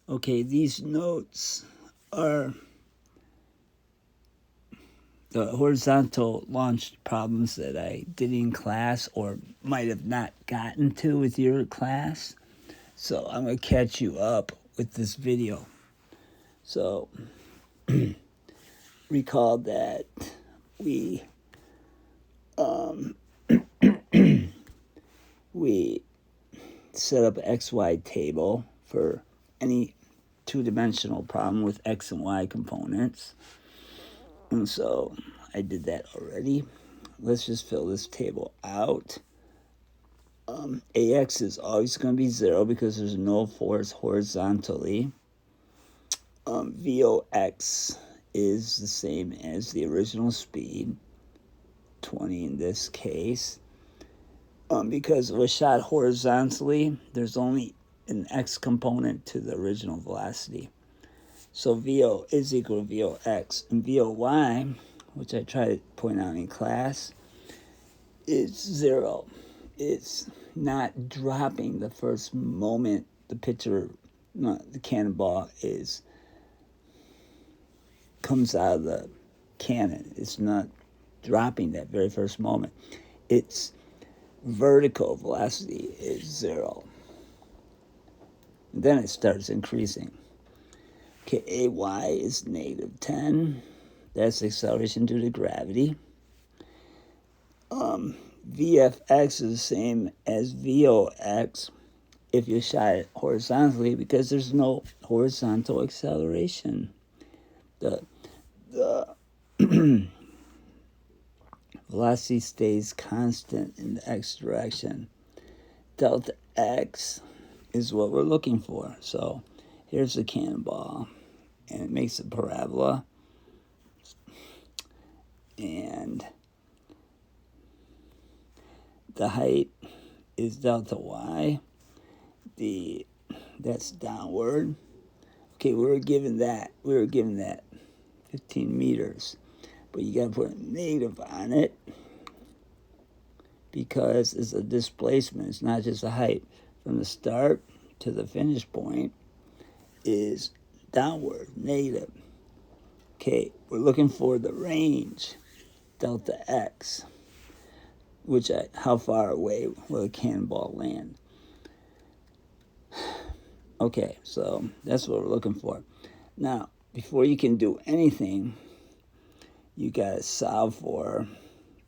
Okay, these notes are the horizontal launch problems that I did in class or might have not gotten to with your class. So I'm going to catch you up with this video. So recall that we we set up an XY table for any two-dimensional problem with X and Y components. And so I did that already. Let's just fill this table out. AX is always going to be 0 because there's no force horizontally. VOX is the same as the original speed, 20 in this case. Because it was shot horizontally, there's only an X component to the original velocity. So VO is equal to VOX. And VOY, which I try to point out in class, is 0. It's not dropping the first moment the the cannonball comes out of the cannon. It's not dropping that very first moment. Its vertical velocity is 0. And then it starts increasing. Okay, AY is negative 10. That's acceleration due to gravity. VFX is the same as VOX if you shot it horizontally because there's no horizontal acceleration. The velocity stays constant in the X direction. Delta X is what we're looking for. So here's the cannonball, and it makes a parabola. And the height is delta Y. That's downward. Okay, we were given that 15 meters. But you got to put a negative on it because it's a displacement. It's not just a height. From the start to the finish point is downward, negative. Okay, we're looking for the range, delta X, how far away will a cannonball land? Okay, so that's what we're looking for. Now, before you can do anything, you got to solve for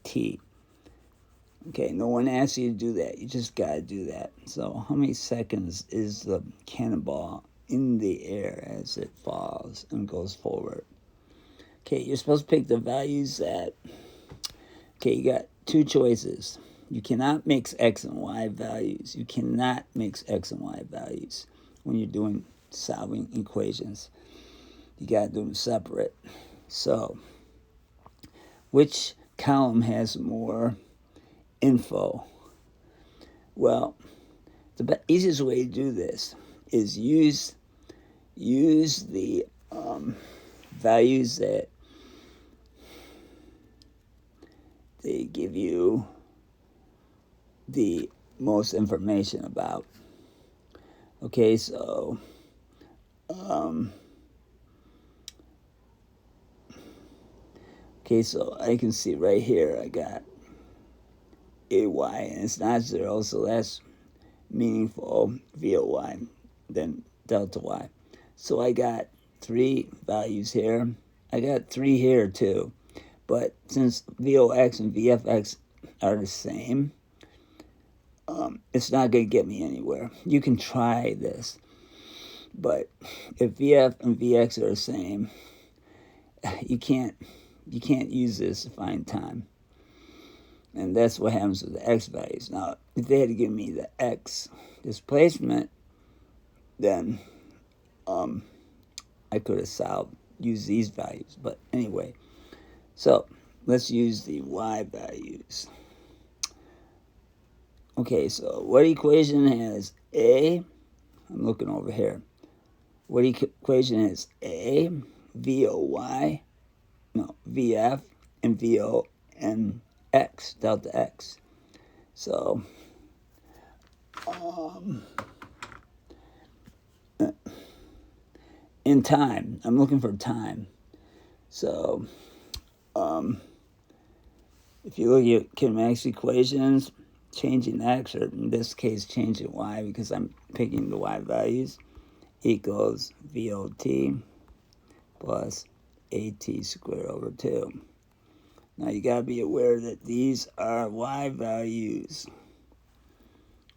T. Okay, no one asks you to do that. You just got to do that. So how many seconds is the cannonball in the air as it falls and goes forward? Okay, you're supposed to pick the values that... Okay, you got two choices. You cannot mix X and Y values. You cannot mix X and Y values when you're solving equations. You got to do them separate. So, which column has more info? Well, the easiest way to do this is use the values that they give you the most information about. Okay, so so I can see right here I got AY and it's not 0, so that's meaningful VOY, then delta Y. So I got 3 values here. I got 3 here too. But since VOX and VFX are the same, it's not going to get me anywhere. You can try this. But if VF and VX are the same, you can't use this to find time. And that's what happens with the X values. Now, if they had to give me the X displacement, then I could have used these values. But anyway, so let's use the Y values. Okay, so what equation has A? I'm looking over here. What equation has A, VOY, no, VF, and VO, and X, delta X. So, in time. I'm looking for time. So, if you look at kinematics equations, changing x, or in this case, changing y, because I'm picking the y values, equals VOT plus AT squared over 2. Now you got to be aware that these are y values.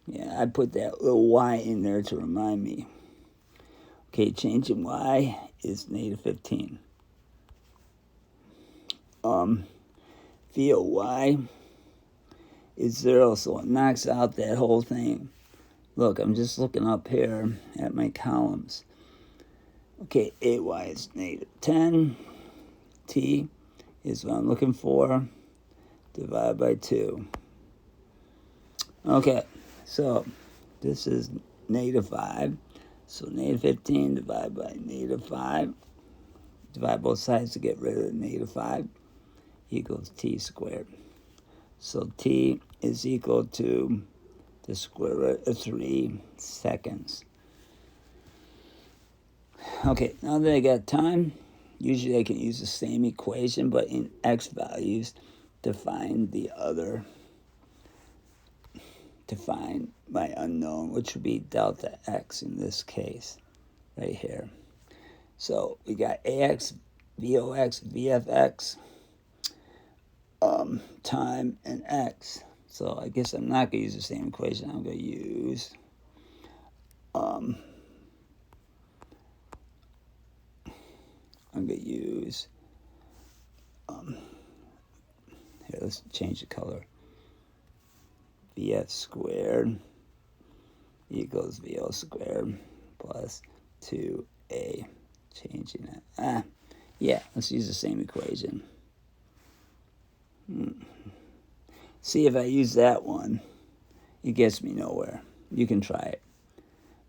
Yeah, I put that little y in there to remind me. Okay, change in y is negative 15. VOY is 0, so it knocks out that whole thing. Look, I'm just looking up here at my columns. Okay, AY is negative 10. T is what I'm looking for. Divide by 2. Okay, so this is negative 5. So negative 15 divided by negative 5. Divide both sides to get rid of the negative 5. Equals T squared. So T is equal to the square root of 3 seconds. Okay, now that I got time, usually I can use the same equation, but in x values to find my unknown, which would be delta x in this case, right here. So we got AX, VOX, VFX, time, and x. So I guess I'm not going to use the same equation. I'm going to use here, let's change the color. VF squared equals VO squared plus 2A. Changing it. Yeah, let's use the same equation. See, if I use that one, it gets me nowhere. You can try it.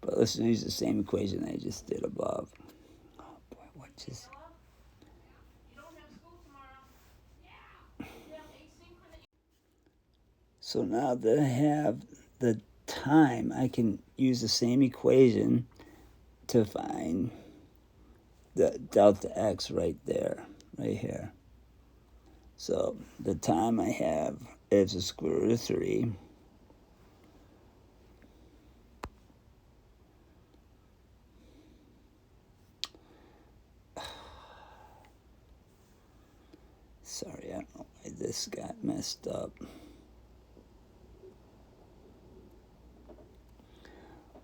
But let's use the same equation I just did above. Oh boy, what just... So now that I have the time, I can use the same equation to find the delta x right there, right here. So the time I have is the square root of 3. Sorry, I don't know why this got messed up.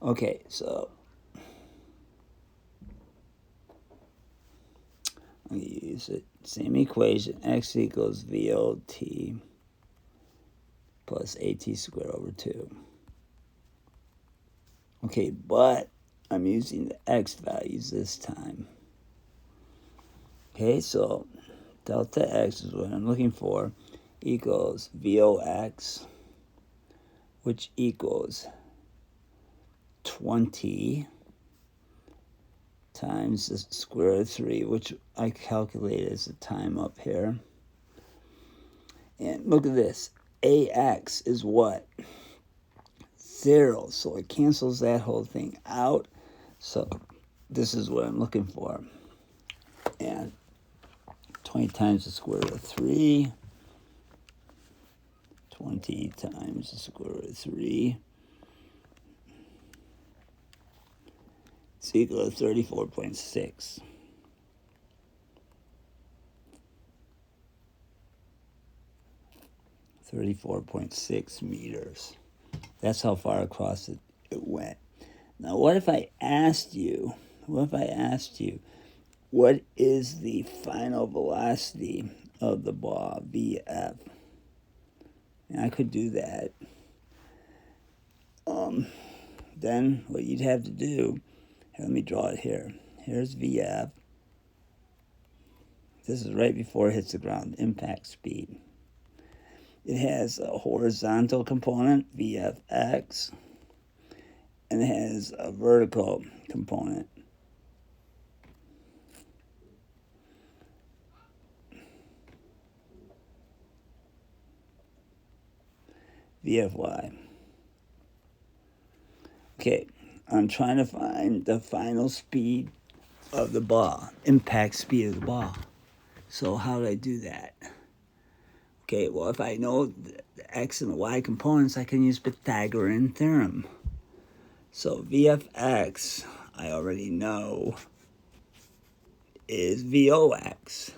Okay, so I'm going to use it. Same equation, x equals VOT plus AT squared over 2. Okay, but I'm using the x values this time. Okay, so delta x is what I'm looking for, equals VOX, which equals 20 times the square root of 3, which I calculated as the time up here. And look at this. AX is what? 0. So it cancels that whole thing out. So this is what I'm looking for. And 20 times the square root of 3. 20 times the square root of 3. It's equal to 34.6. 34.6 meters. That's how far across it went. Now, what if I asked you, what is the final velocity of the ball, VF? And I could do that. Then what you'd have to do, let me draw it here. Here's VF. This is right before it hits the ground, impact speed. It has a horizontal component, VFX, and it has a vertical component. VFY. Okay, I'm trying to find the final speed of the ball, impact speed of the ball. So how do I do that? Okay, well, if I know the x and the y components, I can use Pythagorean theorem. So VFX, I already know, is VOX,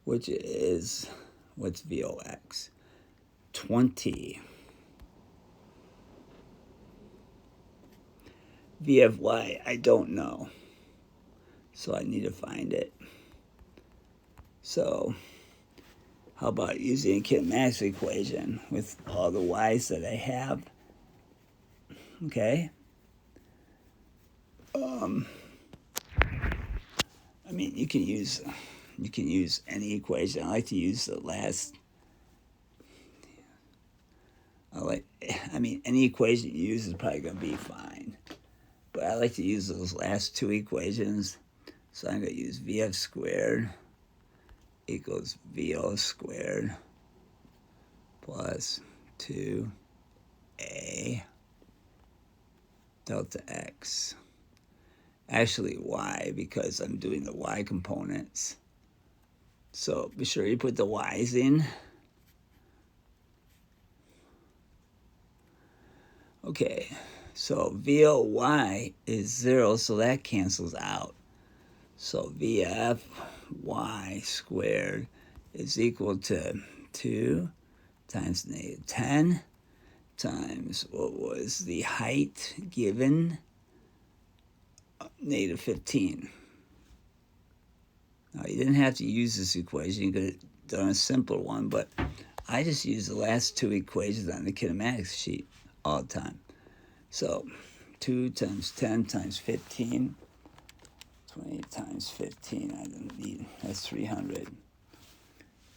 which is, what's VOX? 20. VFY, I don't know. So I need to find it. So how about using a kinematics equation with all the y's that I have? Okay. I mean, you can use any equation. I like to use the last. I mean, any equation you use is probably going to be fine. But I like to use those last two equations. So I'm going to use VF squared equals VO squared plus 2A delta X. Actually, Y, because I'm doing the Y components. So be sure you put the Y's in. Okay, so VOY is 0, so that cancels out. So VFY squared is equal to 2 times negative 10 times what was the height given, negative 15. Now, you didn't have to use this equation. You could have done a simpler one, but I just use the last two equations on the kinematics sheet all the time. So 2 times 10 times 15, 20 times 15, I don't need, that's 300.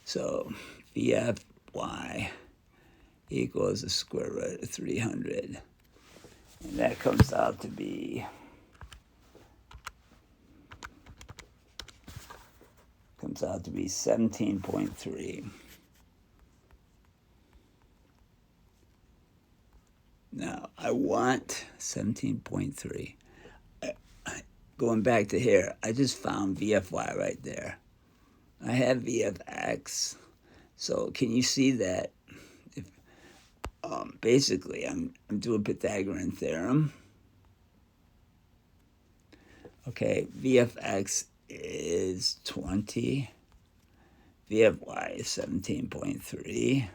So VFY equals the square root of 300. And that comes out to be 17.3. Now, I want 17.3. Going back to here, I just found VFY right there. I have VFX. So can you see that? If, basically, I'm doing Pythagorean theorem. Okay, VFX is 20. VFY is 17.3.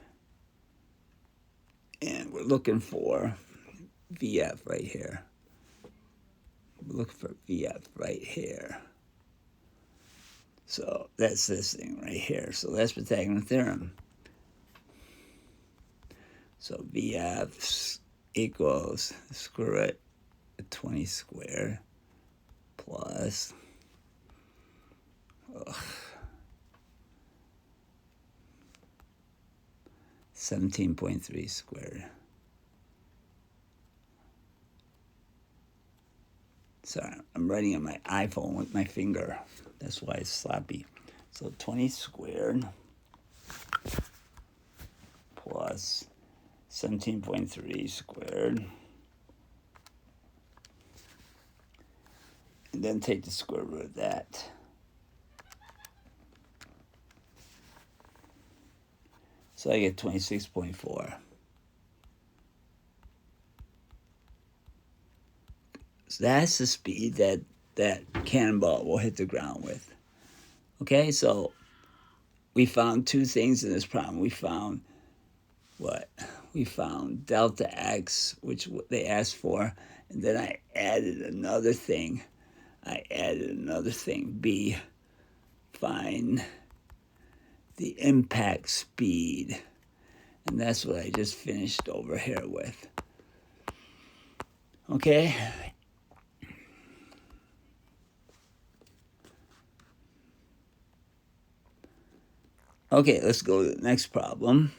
And we're looking for VF right here. We're looking for VF right here. So that's this thing right here. So that's Pythagorean theorem. So VF equals square root of 20 squared plus 17.3 squared. Sorry, I'm writing on my iPhone with my finger. That's why it's sloppy. So 20 squared plus 17.3 squared. And then take the square root of that. So I get 26.4. So that's the speed that cannonball will hit the ground with. Okay, so we found two things in this problem. We found what? We found delta x, which they asked for, and then I added another thing. B. Find the impact speed. And that's what I just finished over here with. Okay? Okay, let's go to the next problem.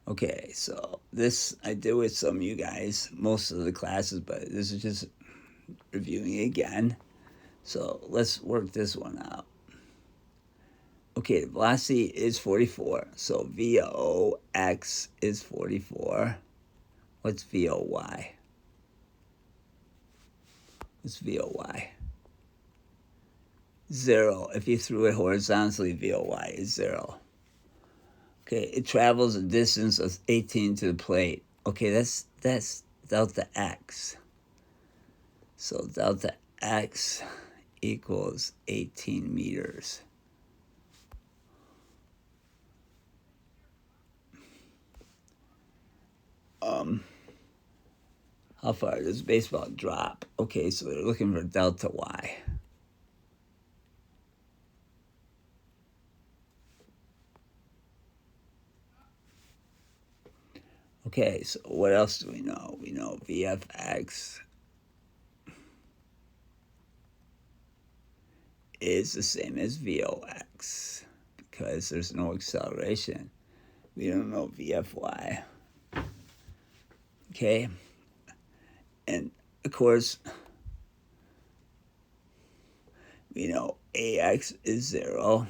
Okay, so this I did with some of you guys, most of the classes, but this is just reviewing it again. So let's work this one out. Okay, the velocity is 44, so VOX is 44. What's VOY? What's VOY? 0. If you threw it horizontally, VOY is 0. Okay, it travels a distance of 18 to the plate. Okay, that's delta x. So delta x equals 18 meters. How far does baseball drop? Okay, so they're looking for delta y. Okay, so what else do we know? We know VFX is the same as VOX because there's no acceleration. We don't know VFY. Okay? And of course, we know AX is 0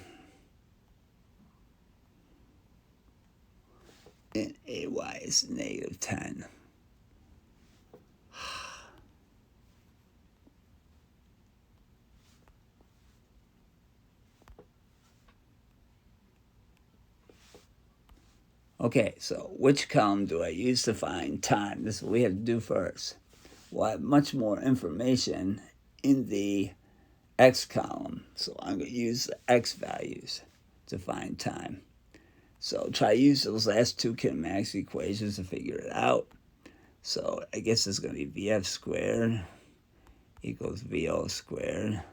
and AY is negative 10. Okay, so which column do I use to find time? This is what we have to do first. We'll have much more information in the x column. So I'm going to use the x values to find time. So try to use those last two kinematics equations to figure it out. So I guess it's going to be VF squared equals VO squared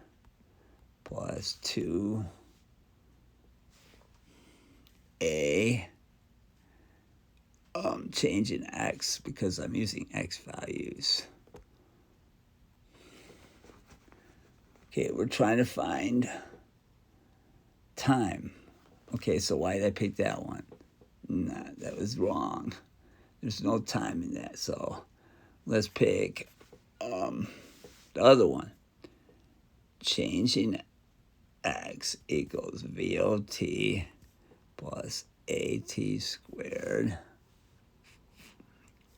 plus 2A change in x because I'm using x values. Okay, we're trying to find time. Okay, so why did I pick that one? Nah, that was wrong. There's no time in that, so let's pick the other one. Change in x equals VOT plus AT squared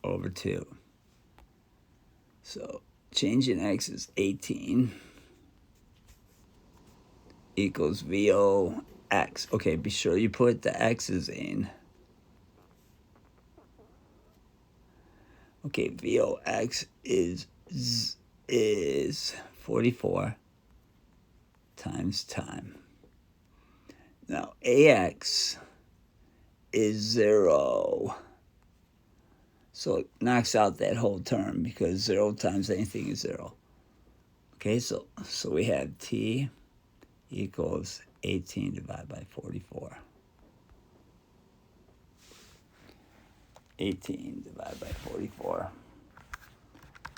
over 2. So change in x is 18 equals VOX. Okay, be sure you put the x's in. Okay, VOX is 44 times time. Now AX is 0. So it knocks out that whole term because 0 times anything is 0. Okay, so we have T equals 18 divided by 44. 18 divided by 44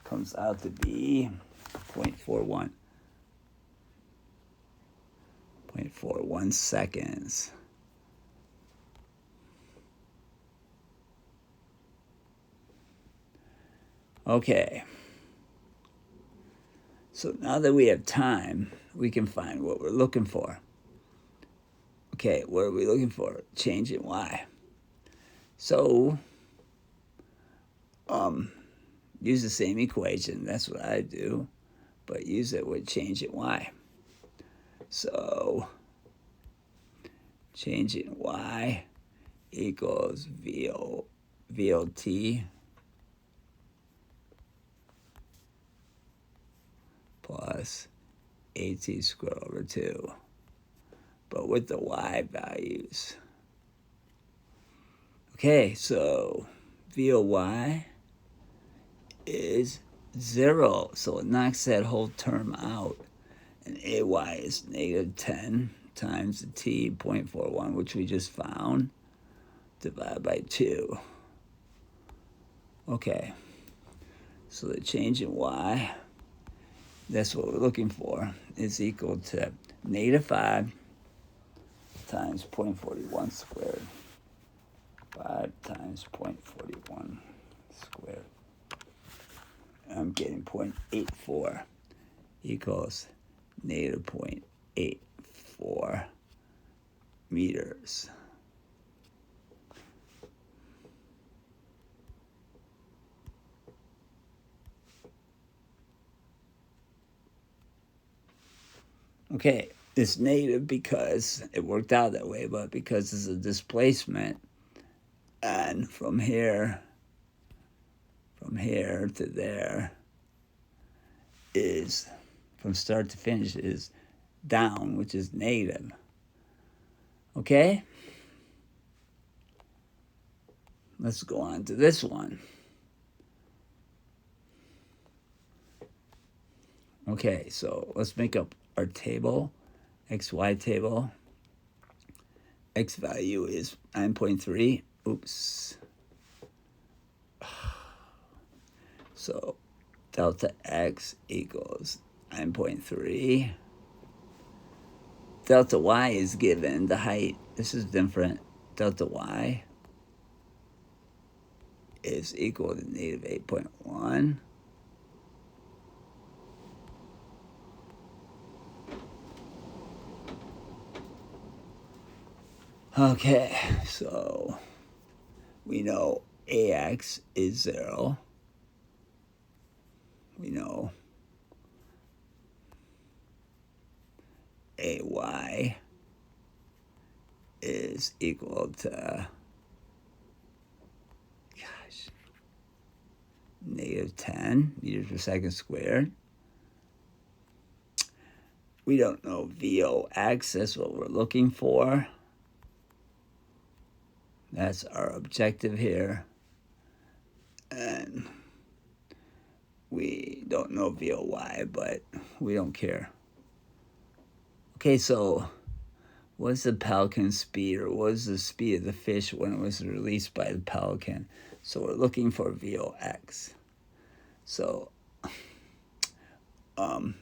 comes out to be 0.41. 0.41 seconds. Okay. So now that we have time, we can find what we're looking for. Okay, what are we looking for? Change in y. So, use the same equation. That's what I do, but use it with change in y. So, change in y equals VOT plus AT squared over 2, but with the y values. Okay, so VOY is 0, so it knocks that whole term out. And AY is negative 10 times the T, 0.41, which we just found, divided by 2. Okay, so the change in Y, that's what we're looking for, is equal to negative 5 times 0.41 squared. 5 times 0.41 squared. I'm getting 0.84 equals negative 0.84 meters. Okay, it's negative because it worked out that way, but because it's a displacement, and from here to there is, from start to finish, is down, which is negative. Okay? Let's go on to this one. Okay, so let's make up our table, XY table. X value is 9.3. Oops. So delta X equals 9.3. Delta Y is given, the height, this is different. Delta Y is equal to negative 8.1. Okay, so we know AX is 0. We know AY is equal to, negative 10 meters per second squared. We don't know VOX, that's what we're looking for. That's our objective here. And we don't know VOY, but we don't care. Okay, so what's the pelican speed, or what is the speed of the fish when it was released by the pelican? So we're looking for VOX. So, I'm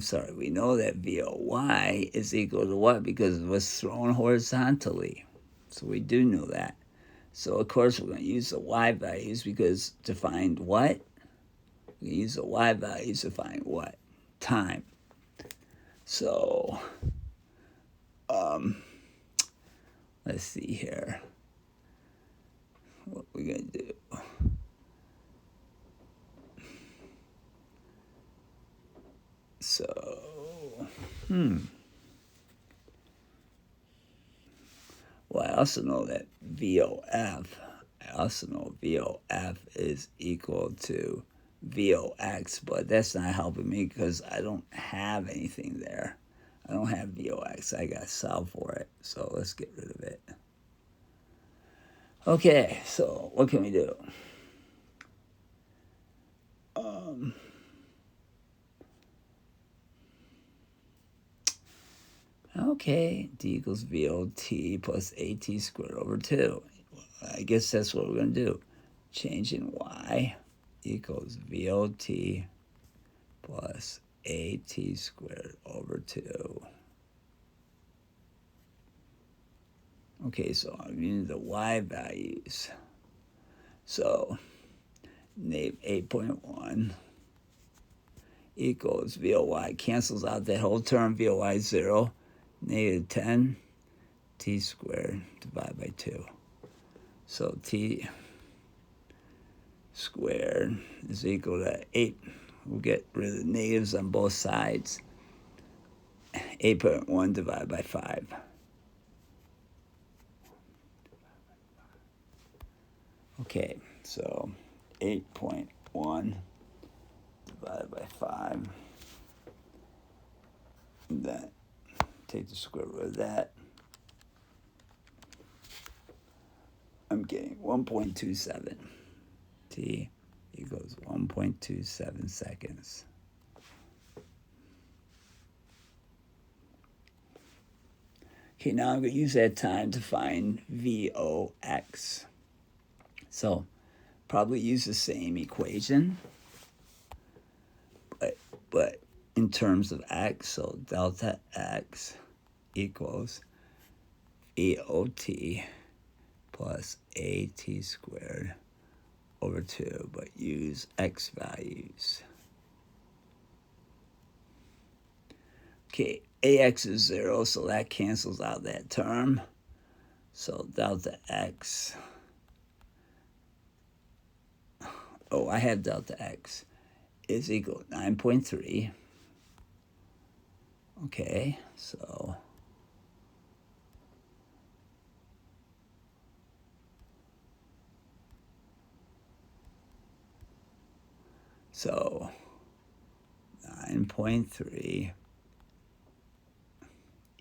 sorry, we know that VOY is equal to what? Because it was thrown horizontally. So we do know that. So of course we're going to use the Y values because to find what? We use the Y values to find what? Time. So, let's see here. What we're going to do. So, well, I also know that VOF is equal to VOX, but that's not helping me because I don't have anything there. I don't have VOX. I got to solve for it. So let's get rid of it. Okay, so what can we do? Okay, D equals VOT plus AT squared over 2. I guess that's what we're going to do. Change in Y equals VOT plus AT squared over 2. Okay, so I'm using the Y values. So, negative 8.1 equals VOY. Cancels out that whole term, VOY is 0. Negative 10 T squared divided by 2. So T squared is equal to 8. We'll get rid of the negatives on both sides. 8.1 divided by 5. Okay, so 8.1 divided by 5. And then take the square root of that. I'm getting 1.27. T equals 1.27 seconds. Okay, now I'm going to use that time to find VOX. So, probably use the same equation, but in terms of x, so delta x equals VOT plus AT squared over 2, but use x values. Okay, AX is 0, so that cancels out that term. So delta x, I have delta x, is equal to 9.3 Okay, so so 9.3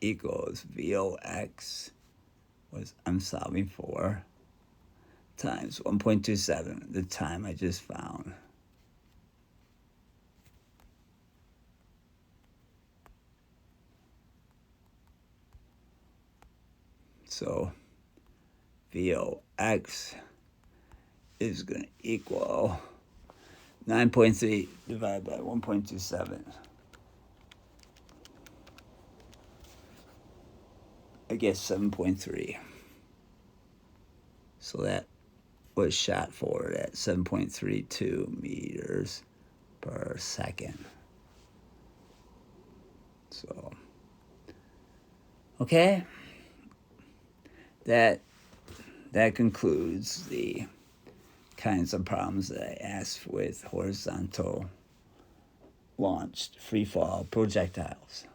equals VOX, was I'm solving for, times 1.27, the time I just found. So VOX is going to equal 9.3 divided by 1.27. I guess 7.3. So that was shot forward at 7.32 meters per second. So, okay, that concludes the kinds of problems that I asked with horizontal launched free fall projectiles.